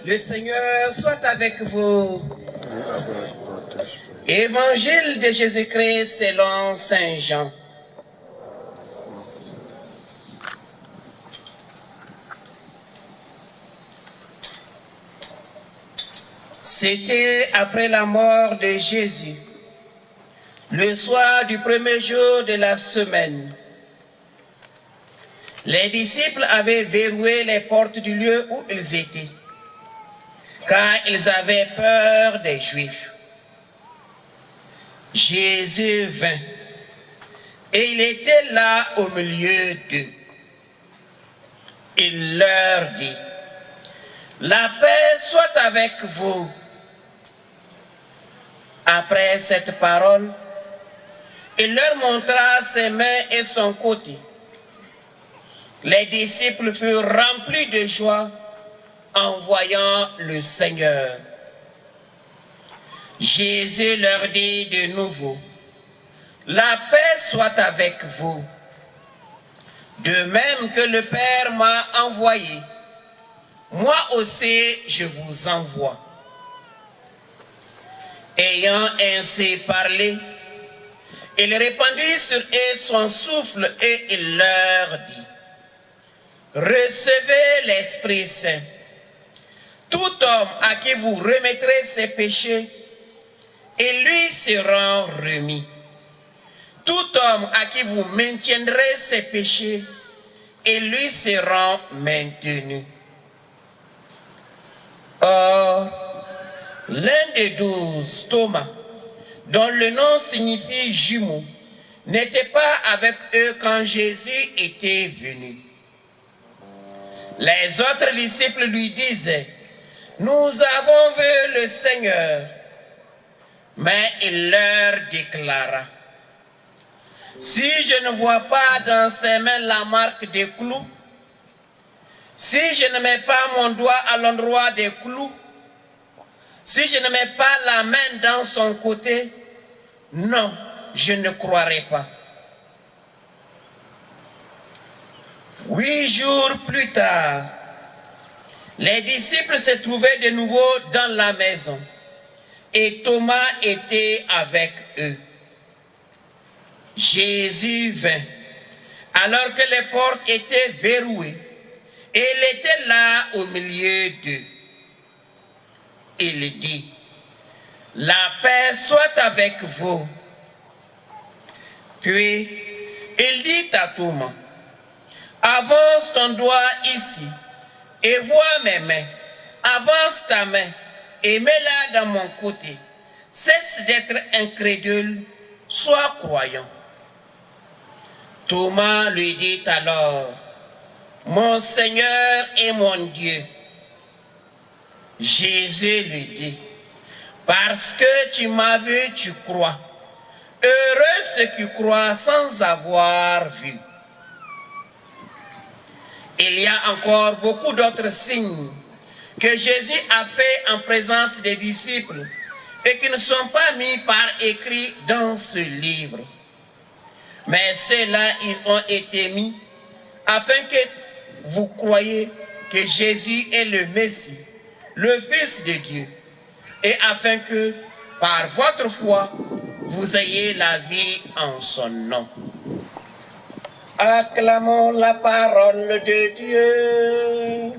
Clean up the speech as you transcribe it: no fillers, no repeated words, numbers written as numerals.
Le Seigneur soit avec vous. Évangile de Jésus-Christ selon Saint Jean. C'était après la mort de Jésus, le soir du premier jour de la semaine. Les disciples avaient verrouillé les portes du lieu où ils étaient, car ils avaient peur des Juifs. Jésus vint, et il était là au milieu d'eux. Il leur dit, « La paix soit avec vous. » Après cette parole, il leur montra ses mains et son côté. Les disciples furent remplis de joie en voyant le Seigneur. Jésus leur dit de nouveau, « La paix soit avec vous. De même que le Père m'a envoyé, moi aussi je vous envoie. » Ayant ainsi parlé, il répandit sur eux son souffle et il leur dit, « Recevez l'Esprit Saint. Tout homme à qui vous remettrez ses péchés, et lui seront remis. Tout homme à qui vous maintiendrez ses péchés, et lui seront maintenus. » Or, l'un des 12, Thomas, dont le nom signifie jumeau, n'était pas avec eux quand Jésus était venu. Les autres disciples lui disaient, « Nous avons vu le Seigneur. » Mais il leur déclara, « Si je ne vois pas dans ses mains la marque des clous, si je ne mets pas mon doigt à l'endroit des clous, si je ne mets pas la main dans son côté, non, je ne croirai pas. » 8 jours plus tard, les disciples se trouvaient de nouveau dans la maison et Thomas était avec eux. Jésus vint, alors que les portes étaient verrouillées, et il était là au milieu d'eux. Il dit, « La paix soit avec vous. » Puis, il dit à Thomas, « Avance ton doigt ici, et vois mes mains. Avance ta main, et mets-la dans mon côté. Cesse d'être incrédule, sois croyant. » Thomas lui dit alors, « Mon Seigneur et mon Dieu. » Jésus lui dit, « Parce que tu m'as vu, tu crois. Heureux ceux qui croient sans avoir vu. » Il y a encore beaucoup d'autres signes que Jésus a fait en présence des disciples et qui ne sont pas mis par écrit dans ce livre. Mais ceux-là, ils ont été mis afin que vous croyiez que Jésus est le Messie, le Fils de Dieu, et afin que, par votre foi, vous ayez la vie en son nom. Acclamons la parole de Dieu.